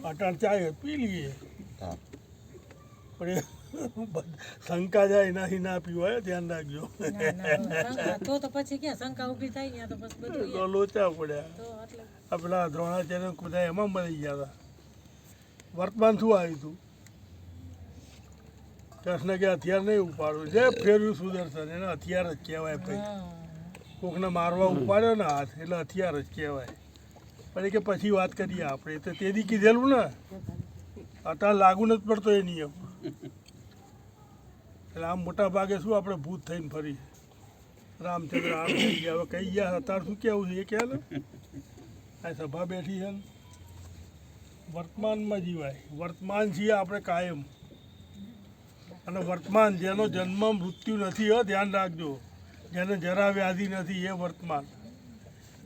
અટાણ ચાય પી લઈએ પણ શંકા જાય એનાથી ના પીવાય, ધ્યાન રાખજો. તો પછી ક્યાં શંકા ઊભી થાય ત્યાં તો બસ બધું લોચા પડ્યા. આ પેલા દ્રોણાચાર્ય બધા એમાં મળી ગયા હતા. વર્તમાન શું આવ્યું હતું? કૃષ્ણ કે હથિયાર નહીં ઉપાડવું, જે ફેરવ્યું સુદર્શન એને હથિયાર જ કહેવાય. ભાઈ કોકને મારવા ઉપાડ્યો ને હાથ એટલે હથિયાર જ કહેવાય. પણ કે પછી વાત કરીએ આપણે, તો તેથી કીધેલું ને, અત્યારે લાગુ નથી પડતો એ નિયમ. એટલે આમ મોટા ભાગે શું આપણે ભૂત થઈને ફરી રામચંદ્ર આમ થઈ ગયા. હવે કહી ગયા અત્યારે શું કહેવું છે એ કહે ને. આ સભા બેઠી છે ને, વર્તમાનમાં જીવાય. વર્તમાન છીએ આપણે કાયમ. અને વર્તમાન જેનો જન્મ મૃત્યુ નથી, ધ્યાન રાખજો. જેને જરા વ્યાધિ નથી એ વર્તમાન.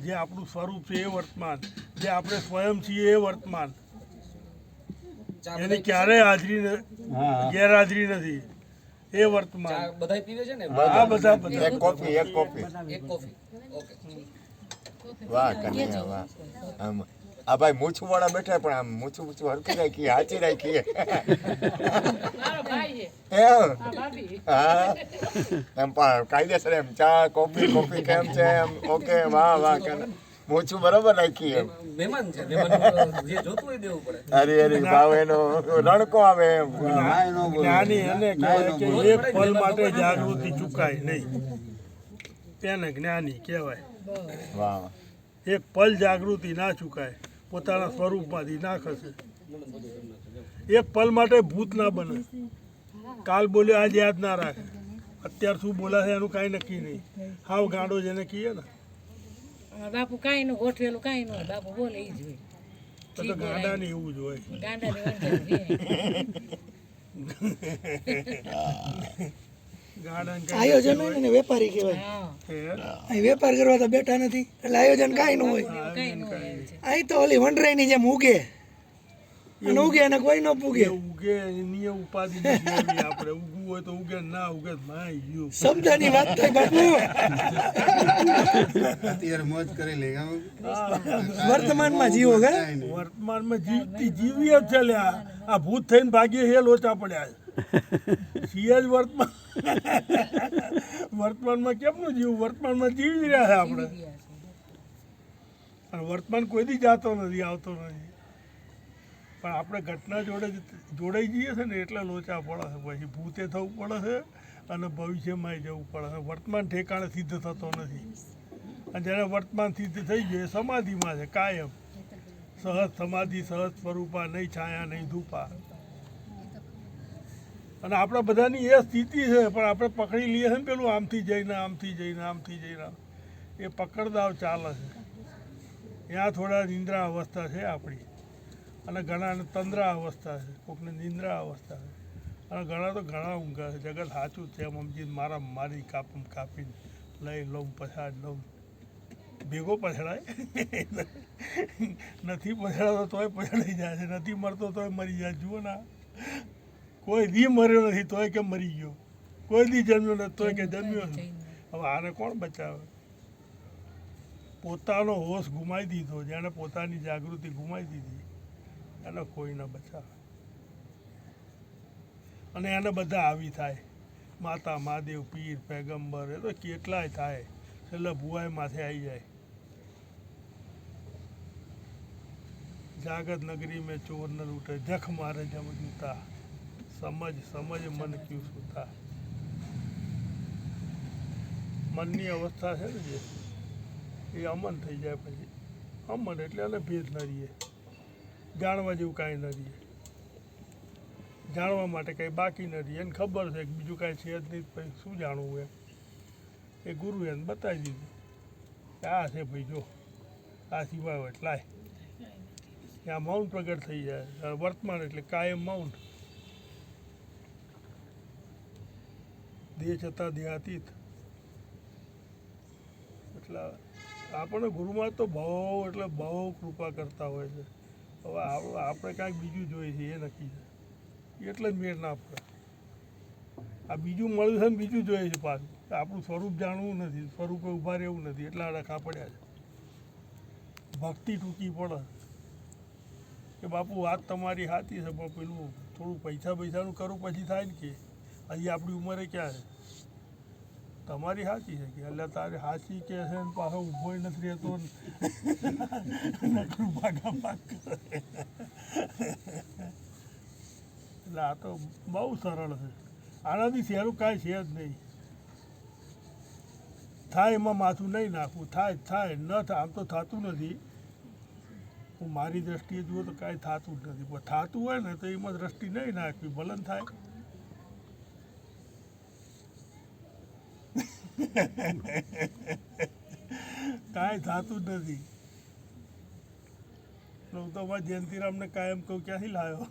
જે આપણું સ્વરૂપ છે એ વર્તમાન. જે આપણે સ્વયં છીએ એ વર્તમાન. એની ક્યારેય હાજરી ગેરહાજરી નથી એ વર્તમાન. બધા પીવે છે ને? હા, બધા એક કોફી વાહ કન્યા વાહ. આ ભાઈ મૂછું વાળા બેઠા પણ આમ મૂછું હરકી રાખી, હાચી રાખી. હા એમ પણ કાયદેસર એમ ચા કોફી કેમ છે એમ? ઓકે વાહ વાહ. મૂછું બરોબર રાખી એમ. મહેમાન છે, જે જોતું હોય દેવું પડે. અરે ભાવ એનો રણકો આવે એમ. જ્ઞાની એને કહેવાય કે એક પલ માટે જાગૃતિ ચૂકાય નહીં, તેને જ્ઞાની કહેવાય. વાહ. એક પલ જાગૃતિ ના ચૂકાય, પોતાના સ્વરૂપમાંથી ના ખસે. એક પલ માટે ભૂત ના બને. કાલ બોલ્યો આજ યાદ ના રાખે. અત્યાર શું બોલાશે એનું કાંઈ નક્કી નહીં. હાવ ગાંડો જેને કહીએ ને, બાપુ કાંઈ નું ગોઠવેલું કાંઈ ન હોય, બાપુ બોલે એ જ હોય. તો ગાંડા ને એવું જ હોય. ગાંડા આયોજન હોય ને વેપારી કહેવાય. અહીં વેપાર કરવા તો બેઠા નથી એટલે આયોજન કાંઈ ન હોય. અહીં તો ઓલી વનરાયની જેમ ઉગે અને ઉગે અને કોઈ ન પૂગે. ઉગે એની ઉપાધિ નથી આપણે. ઉગવું હોય તો ઉગે, ના ઉગે માય ગયું. શબ્દની વાત થાય બાપુ. અત્યારે મોજ કરી લે. વર્તમાનમાં જીવો કે વર્તમાનમાં જીવી જ છે લ્યા. આ ભૂત થઈને ભાગીએ એ લોચા પડ્યા છે. સિંહ જ વર્તમાનમાં કેમનું જીવું? વર્તમાનમાં જીવી જ રહ્યા છે આપણે. અને વર્તમાન કોઈ દી જાતો નથી, આવતો નથી. પણ આપણે ઘટના જોડે જોડાઈ જઈએ છે ને એટલે લોચા પડે છે. પછી ભૂતે થવું પડે છે અને ભવિષ્યમાં જવું પડે છે. વર્તમાન ઠેકાણે સિદ્ધ થતો નથી. અને જ્યારે વર્તમાન સિદ્ધ થઈ ગયો એ સમાધિમાં છે કાયમ. સહજ સમાધિ, સહજ સ્વરૂપા, નહીં છાયા નહીં ધૂપા. અને આપણા બધાની એ સ્થિતિ છે, પણ આપણે પકડી લઈએ છે ને પેલું આમથી જઈને આમથી જઈને આમથી જઈને. એ પકડદાવ ચાલે છે. ત્યાં થોડા નિંદ્રા અવસ્થા છે આપણી, અને ઘણાને તંદ્રા અવસ્થા છે, કોઈકને નિંદ્રા અવસ્થા છે, અને ઘણા તો ઘણા ઊંઘા છે. જગત સાચું છે એમ સમજીને મારી કાપીને લઈ લઉં, પછાડ લઉં. ભેગો પછડાય નથી પછડાતો તોય પછડાઈ જાય છે. નથી મરતો તોય મરી જાય. જુઓ ના, કોઈ દી મર્યો નથી તોય કે મરી ગયો. કોઈ દી જન્મ્યો નથી તોય કે જન્મ્યો છે. હવે આને કોણ બચાવે? પોતાનો હોશ ગુમાવી દીધો, જેણે પોતાની જાગૃતિ ગુમાવી દીધી એને કોઈ ન બચાવે. અને એને બધા આવી થાય, માતા, મહાદેવ, પીર, પેગમ્બર, એ તો કેટલાય થાય. છેલ્લે ભુવાય માથે આવી જાય. જાગત નગરી મેં ચોર ન લૂટે, જખ મારે જમ જૂતા, સમજ મન ક્યું સુતા. મનની અવસ્થા છે ને જે, એ અમન થઈ જાય. પછી અમન એટલે એને ભેદ ન રહીએ, જાણવા જેવું કાંઈ ન રહીએ, જાણવા માટે કંઈ બાકી ન રહીએ. એને ખબર છે કે બીજું કાંઈ છે જ નહીં, પછી શું જાણવું એમ. એ ગુરુ એને બતાવી દીધું કે આ છે ભાઈ, જો આ સિવાય એટલાય. ત્યાં માઉન્ટ પ્રગટ થઈ જાય. વર્તમાન એટલે કાયમ માઉન્ટ. દેહ છતાં દેહાતીત. એટલે આપણે ગુરુમાં તો બહુ એટલે બહુ કૃપા કરતા હોય છે. હવે આપણે કાંઈક બીજું જોઈએ છે એ નક્કી છે, એટલે જ મેળ ના પડે. આ બીજું મળ્યું છે ને બીજું જોઈએ છે પાછું. આપણું સ્વરૂપ જાણવું નથી, સ્વરૂપે ઊભા રહેવું નથી, એટલા ડખા પડ્યા છે. ભક્તિ ટૂંકી પડે. કે બાપુ વાત તમારી સાચી છે પણ પેલું થોડું પૈસાનું કરું પછી થાય ને કે હજી આપણી ઉંમરે ક્યાં છે તમારી સાચી છે કે એટલે તારે સાચી કે છે ને પાછો ઊભો નથી રહેતો નકરું ભાગા ભાગ કરે એટલે આ તો બહુ સરળ છે આનાથી સહેલું કાંઈ છે જ નહીં થાય એમાં માથું નહીં નાખવું થાય ન થાય આમ તો થતું નથી હું મારી દ્રષ્ટિએ જુઓ તો કાંઈ થતું જ નથી પણ થતું હોય ને તો એમાં દ્રષ્ટિ નહીં નાખવી ભલન થાય કાંઈ થતું જ નથી હું તો અમારા જયંતિરામને કાયમ કહું ક્યાંથી લાવ્યો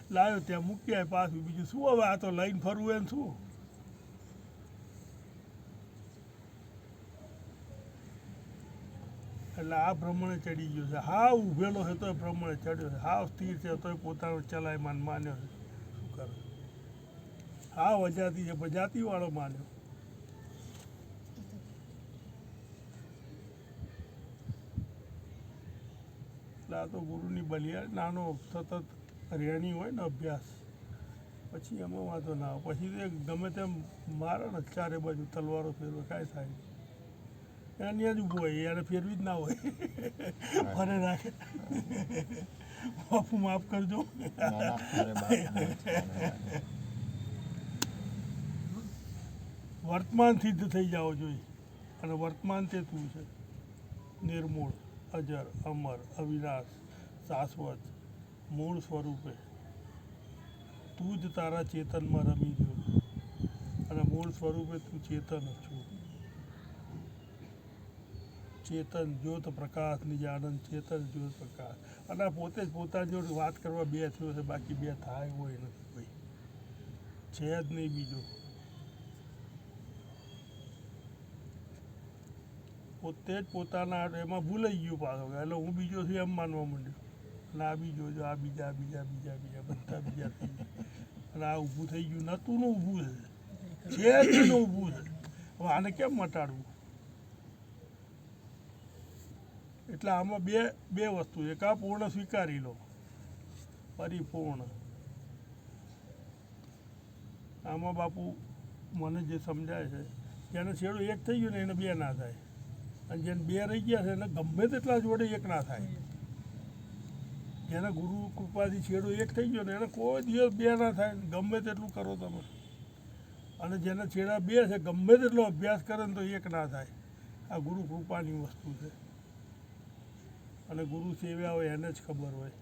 લાવ્યો ત્યાં મૂકી આવે પાછું બીજું શું હવે આ તો લઈને ફરવું એમ શું એટલે આ ભ્રમણે ચડી ગયો છે હાવ ઊભેલો છે તોય ભ્રમણે ચડ્યો છે હાવ સ્થિર છે તોય પોતાનો ચલાયમાન માન્યો છે શું કરે હાવ અજાતી છે જાતિવાળો માન્યો એટલે આ તો ગુરુની બલિયા નાનો સતત રહેણી હોય ને અભ્યાસ પછી એમાં વાંધો ના આવે પછી તો ગમે તેમ મારે ને ચારે બાજુ તલવારો ફેરવે કાંઈ થાય નહીં એની જ ઊભો હોય એને ફેરવી જ ના હોય ફરે રાખે બાપુ માફ કરજો વર્તમાન સિદ્ધ થઈ જાઓ જોઈએ અને વર્તમાન તે તું છે નિર્મૂળ અજર અમર અવિનાશ શાશ્વત મૂળ સ્વરૂપે તું જ તારા ચેતનમાં રમી ગયો અને મૂળ સ્વરૂપે તું ચેતન છું ચેતન જ્યોત પ્રકાશ નિજ આનંદ ચેતન જ્યોત પ્રકાશ અને આ પોતે જ પોતાની જોડે વાત કરવા બે થયો છે બાકી બે થાય હોય નથી ભાઈ છે જ નહીં બીજો પોતે જ પોતાના એમાં ભૂલાઈ ગયું પાછો એટલે હું બીજો છું એમ માનવા માંડ્યો અને આ બીજો જો આ બીજા બધા બીજા થઈ ગયા અને આ ઊભું થઈ ગયું નતું ને ઊભું છે જ નહીં ઊભું છે હવે આને કેમ મટાડવું એટલે આમાં બે વસ્તુ એક આ પૂર્ણ સ્વીકારી લો પરિપૂર્ણ આમાં બાપુ મને જે સમજાય છે જેને છેડો એક થઈ ગયો ને એને બે ના થાય અને જેને બે રહી ગયા છે એને ગમે તેટલા જોડે એક ના થાય જેને ગુરુ કૃપાથી છેડો એક થઈ ગયો ને એને કોઈ દિવસ બે ના થાય ગમે તેટલું કરો તમે અને જેને છેડા બે છે ગમે તેટલો અભ્યાસ કરે ને તો એક ના થાય આ ગુરુ કૃપાની વસ્તુ છે અને ગુરુ સેવ્યા હોય એને જ ખબર હોય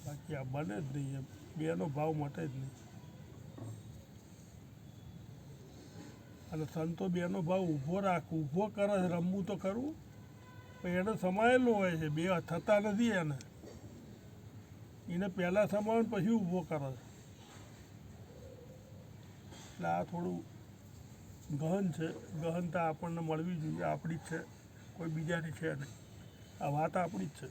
બાકી આ બને જ નહીં એમ બેનો ભાવ મટે જ નહીં અને સંતો બેનો ભાવ ઊભો કરે છે રમવું તો કરવું પણ એને સમાયેલો હોય છે બે થતા નથી એને પહેલાં સમાવે પછી ઊભો કરે છે એટલે આ થોડું ગહન છે ગહનતા આપણને મળવી જોઈએ આપણી જ છે કોઈ બીજાની છે નહીં આ વાત આપણી જ છે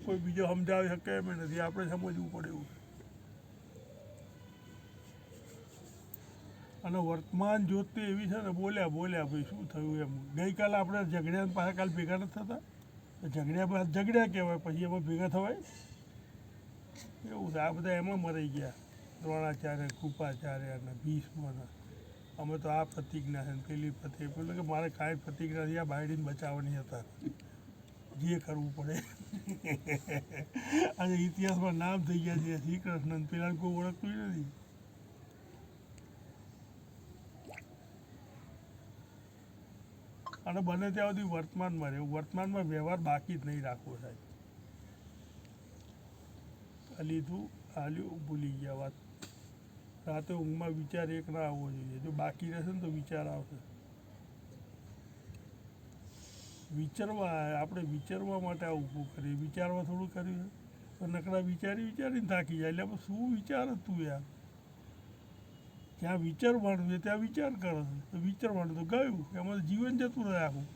કોઈ બીજો સમજાવી શકે એમ નથી આપણે સમજવું પડે એવું અને વર્તમાન જ્યોતિ એવી છે ને બોલ્યા ભાઈ શું થયું એમ ગઈકાલે આપણે ઝઘડ્યા પાછા કાલ ભેગા નથી થતા ઝઘડ્યા બાદ ઝઘડ્યા કહેવાય પછી એમાં ભેગા થવાય એવું છે આ બધા એમાં મરાઈ ગયા દ્રોણાચાર્ય કૃપાચાર્ય અને ભીષ્મ અમે તો આ પ્રતિજ્ઞા છે પેલી પેલું કે મારે કાંઈ પ્રતિજ્ઞા નથી આ બાયડીને બચાવવાની હતા જે કરવું પડે આજે ઇતિહાસમાં નામ થઈ ગયા છે શ્રી કૃષ્ણ પેલા કોઈ ઓળખતું નથી અને બને ત્યાં સુધી વર્તમાનમાં રહેવું વર્તમાનમાં વ્યવહાર બાકી જ નહીં રાખવો સાહેબ લીધું હાલ્યું ભૂલી ગયા વાત રાતે ઊંઘમાં વિચાર એક ના આવવો જોઈએ જો બાકી રહેશે ને તો વિચાર આવશે આપણે વિચારવા માટે આ ઊભું કરીએ વિચારવા થોડું કર્યું તો નકડા વિચારીને થાકી જાય એટલે શું વિચાર હતું યાર જ્યાં વિચારવાનું છે ત્યાં વિચાર કરે છે તો વિચારવાનું તો ગયું એમાં જીવન જતું રહે આખું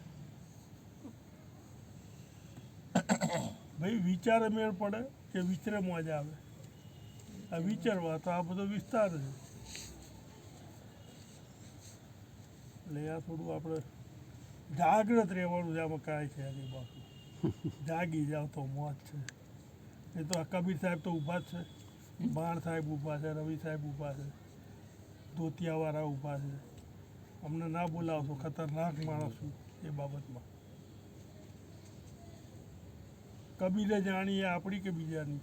ભાઈ વિચારે મેળ પડે કે વિચારે મજા આવે આ વિચારવા તો આ બધો વિસ્તાર છે એટલે આ થોડું આપણે જાગ્રત રહેવાનું છે, આમાં કાંઈ છે નહીં બાપુ. જાગી જાવ તો મોજ છે. એ તો આ કબીર સાહેબ તો ઊભા જ છે, બાણ સાહેબ ઊભા છે, રવિ સાહેબ ઊભા છે, ધોતિયાવાળા ઊભા છે. અમને ના બોલાવશો, ખતરનાક માણસ છું એ બાબતમાં. કબીરે જાણીએ આપણી કે બીજાની?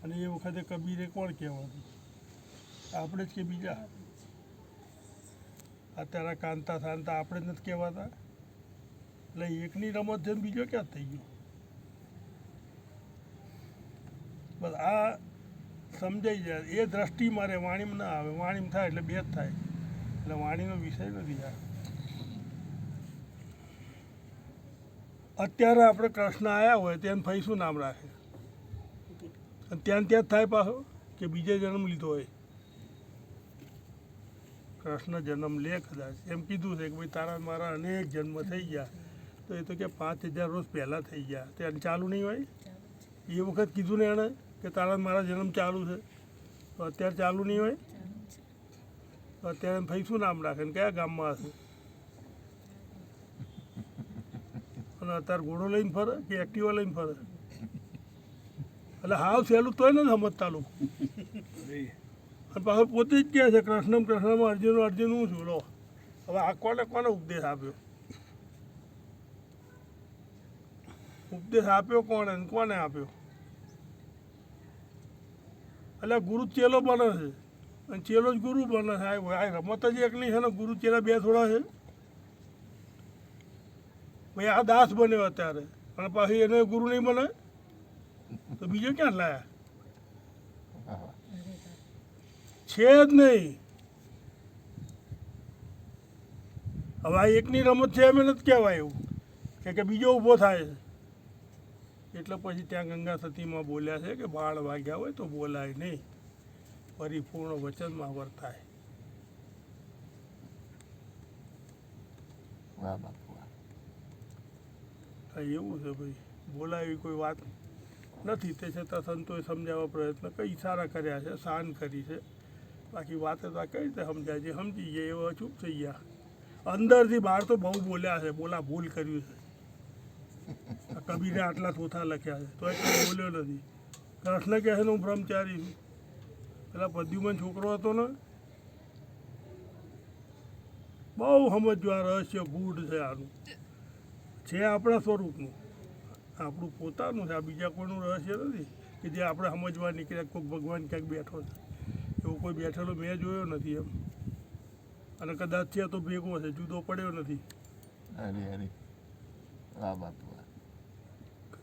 અને એ વખતે કબીરે કોણ કહેવાનું? આપણે જ કે બીજા? અત્યારે કાંતા શાંતા આપણે જ નથી કહેવાતા. એટલે એકની રમત છે ને બીજો ક્યાં થઈ ગયો? બસ આ સમજાઈ જાય એ દ્રષ્ટિ મારે વાણીમાં ના આવે. વાણીમાં થાય એટલે બે જ થાય. એટલે વાણીનો વિષય નથી આ. અત્યારે આપણે કૃષ્ણ આવ્યા હોય ત્યાં ભાઈ શું નામ રાખે? અને ત્યાં જ થાય પાછો કે બીજે જન્મ લીધો હોય? કૃષ્ણ જન્મ લે કદાચ એમ કીધું છે કે ભાઈ તારા મારા અનેક જન્મ થઈ ગયા, તો એ તો કે 5000 રોજ પહેલાં થઈ ગયા. ત્યાં ચાલુ નહીં હોય? એ વખત કીધું ને એણે કે તારા મારા જન્મ ચાલુ છે, તો અત્યારે ચાલુ નહીં હોય? તો અત્યારે ભાઈ શું નામ રાખે ને કયા ગામમાં હશે? અને અત્યારે ઘોડો લઈને ફરે કે એક્ટિવા લઈને ફરે? એટલે હાવ સહેલું તોય નથી સમજતા લોકો. અને પાછું પોતે જ કહે છે કૃષ્ણમાં અર્જુન હું છું. લો હવે આ કોને કોને ઉપદેશ આપ્યો? ઉપદેશ આપ્યો કોણે ને કોને આપ્યો? એટલે ગુરુ ચેલો બને છે અને ચેલો જ ગુરુ બને છે. આ રમત જ એકલી છે ને, ગુરુ ચેલા બે થોડા છે? ભાઈ આ દાસ બન્યો અત્યારે અને પાછી એને ગુરુ નહીં બને તો બીજો ક્યાં લાયા? છે જ નહીં. હવે આ એકની રમત છે એમ નથી કહેવાય એવું કે બીજો ઊભો થાય છે. એટલે પછી ત્યાં ગંગા સતીમાં બોલ્યા છે કે બાળ વાગ્યા હોય તો બોલાય નહીં, પરિપૂર્ણ વચનમાં વર્તાય. એવું છે ભાઈ, બોલાય એવી કોઈ વાત નથી. તે છતાં સંતોએ સમજાવવા પ્રયત્ન કઈ ઈશારા કર્યા છે, શાન કરી છે. બાકી વાતે તો કઈ રીતે સમજાય? જે સમજી ગયા એવા ચૂપ થઈ ગયા. અંદરથી બહાર તો બહુ બોલ્યા છે, ભૂલ કર્યું છે. કબીરે આટલા થોથા લખ્યા છે તો કંઈ બોલ્યો નથી. કૃષ્ણ કહે છે હું બ્રહ્મચારી છું. પેલા પ્રદ્યુમન છોકરો હતો ને, બહુ સમજવા રહસ્ય ગૂઢ છે આનું. છે આપણા સ્વરૂપનું, આપણું પોતાનું છે. આ બીજા કોઈનું રહસ્ય નથી કે જે આપણે સમજવા નીકળ્યા કોઈક ભગવાન ક્યાંક બેઠો છે. એવું કોઈ બેઠેલો મેં જોયો નથી એમ. અને કદાચ છે તો ભેગો છે, જુદો પડ્યો નથી.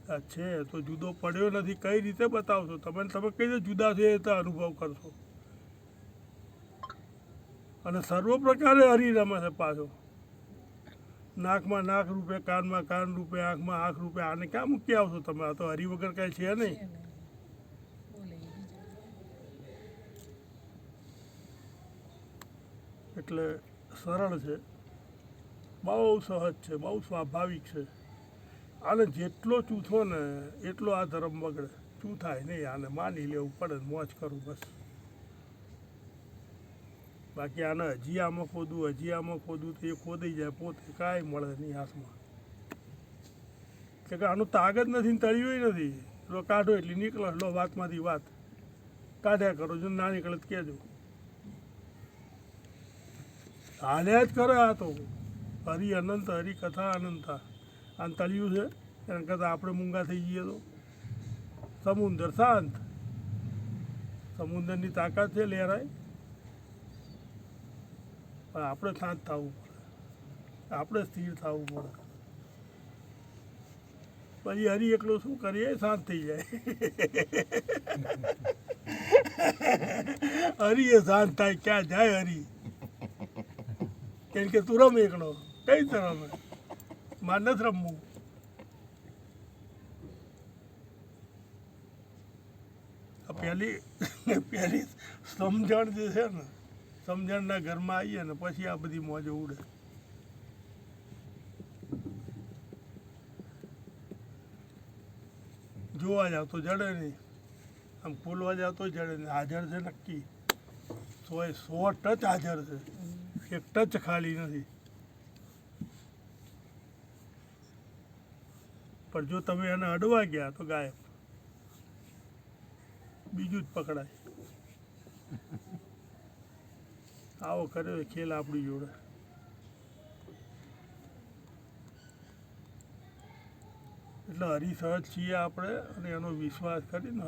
કદાચ છે તો જુદો પડ્યો નથી. કઈ રીતે બતાવશો તમે? તમે કઈ રીતે જુદા છે એ તો અનુભવ કરશો. અને સર્વ પ્રકારે હરી રમે છે પાછો. નાકમાં નાક રૂપે, કાનમાં કાન રૂપે, આંખમાં આંખ રૂપે. આને ક્યાં મૂકી આવશો તમે? આ તો હરી વગર કાંઈ છે નહીં. એટલે સરળ છે, બહુ સહજ છે, બહુ સ્વાભાવિક છે. આને જેટલો ચૂથો ને એટલો આ ધર્મ બગડે. ચૂથાય નહીં, આને માની લેવું પડે, મોજ કરું બસ. બાકી આને હજી આમાં ખોદવું તો એ ખોદાઈ જાય પોતે, કાંઈ મળે નહીં હાથમાં. કે આનું તાકાત નથી ને તળિયું નથી. લો કાઢો એટલી નીકળે. લો વાતમાંથી વાત કાઢ્યા કરો. જો ના નીકળે તો કહેજો. હાલ્યા જ કરે આ તો. હરી અનંત, હરી કથા અનંતા. આને તળિયું છે એના કરતાં આપણે મૂંગા થઈ જઈએ તો. સમુદ્ર શાંત, સમુદ્રની તાકાત છે, લહેરાય. પણ આપણે શાંત થવું પડે, આપણે સ્થિર થવું પડે. પછી હરી એકલો શું કરીએ? શાંત થઈ જાય. હરી એ શાંત થાય. ક્યાં જાય હરી? કેમ કે તું રમ એકલો. કઈ રીતે રમે? માર નથી રમવું. પહેલી સમજણ જે છે ને, સમજણના ઘરમાં આવીએ ને પછી આ બધી મોજો ઉડે. જોવા જાવ તો જડે નહીં, આમ ખોલવા જાવ તો જડે નહીં. હાજર છે નક્કી, 100% હાજર છે. એક ટચ ખાલી નથી. પણ જો તમે એને અડવા ગયા તો ગાયબ, બીજું જ પકડાય. આવો કર્યો ખેલ આપણી જોડે. એટલે હરિસહજ છીએ આપણે, અને એનો વિશ્વાસ કરીને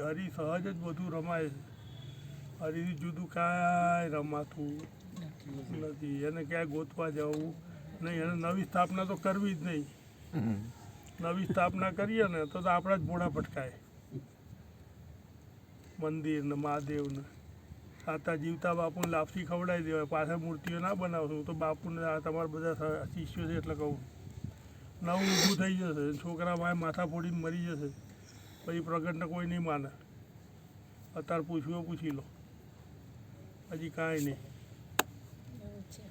હરિસહજ જ બધું રમાય છે. હરિથી જુદું કાંઈ રમાતું નથી. એને ક્યાંય ગોતવા જવું નહીં. એને નવી સ્થાપના તો કરવી જ નહીં. નવી સ્થાપના કરીએ ને તો આપણા જ ભોળા ભટકાય. મંદિર ને મહાદેવને આતા જીવતા બાપુને લાપસી ખવડાવી દેવાય. પાછળ મૂર્તિઓ ના બનાવશું. હું તો બાપુને આ તમારા બધા શિષ્યો છે એટલે કહું, નવું ઊભું થઈ જશે. છોકરા ભાઈ માથા ફોડીને મરી જશે. પછી પ્રગટને કોઈ નહીં માને. અત્યારે પૂછવું પૂછી લો, હજી કાંઈ નહીં. એવું છે.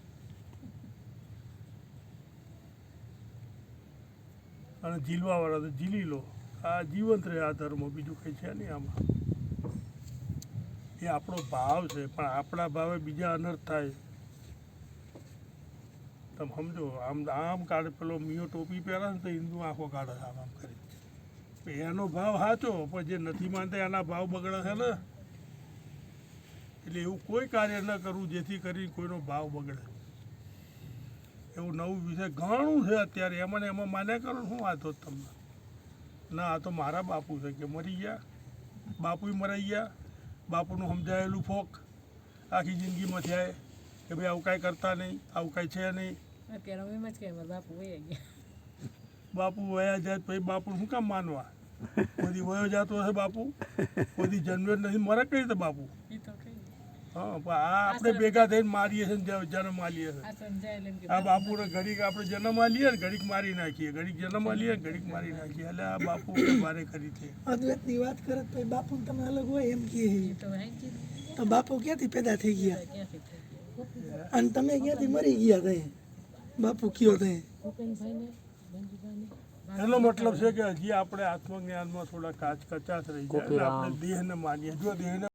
અને જીલવાવાળા તો જીલી લો. આ જીવંત રહે આ ધર્મ, બીજું કંઈ છે નહીં આમાં. એ આપણો ભાવ છે, પણ આપણા ભાવે બીજા અનર્થ થાય. તમે સમજો, આમ કાઢે પેલો મિયો ટોપી પહેરે ને તો હિન્દુ આંખો કાઢે આમ કરી. એનો ભાવ સાચો, પણ જે નથી માનતા એના ભાવ બગડે છે ને. એટલે એવું કોઈ કાર્ય ન કરવું જેથી કરી કોઈનો ભાવ બગડે. એવું નવું વિષય ઘણું છે અત્યારે. એમાં માન્યા કરો શું વાંધો તમને? ના, આ તો મારા બાપુ છે કે મરી ગયા, બાપુય મરાઈ ગયા. બાપુનું સમજાયેલું ફોક આખી જિંદગીમાં થાય કે ભાઈ આવું કાંઈ કરતા નહીં, આવું કાંઈ છે નહીં. અત્યારે અમે એમ જ કહીએ, મારા બાપુ વયા ગયા. બાપુ વયા જાય પછી બાપુ શું કામ માનવા? કોઈ વયો જતો હશે બાપુ, કોઈ જન્મ્યો જ નથી, મરે કઈ રીતે બાપુ? એ તો કઈ હા, પણ આ આપણે ભેગા થઈને મારીએ છીએ ને જન્મ આલીએ છીએ. આ સમજાય એટલે એમ કે આ બાપુને ઘડીક આપણે જન્મ આલીએ ને ઘડીક મારી નાખીએ, ઘડીક જન્મ આલીએ ને ઘડીક મારી નાખીએ. એટલે આ બાપુ મારે કરી છે. અદ્વૈતની વાત કરે તો બાપુ તમે અલગ હોય એમ કહે. તો હાંચી તો બાપુ ક્યાંથી પેદા થઈ ગયા ક્યાંથી થઈ ગયા? અને તમે ક્યાંથી મરી ગયા તઈ? બાપુ કયો તઈ? ભૂપેનભાઈને, મંજુભાઈને એનો મતલબ છે કે હજી આપણે આત્મજ્ઞાનમાં થોડા કચાશ રહી જાય. એટલે આપણે દેહને માનીએ. જો દેહને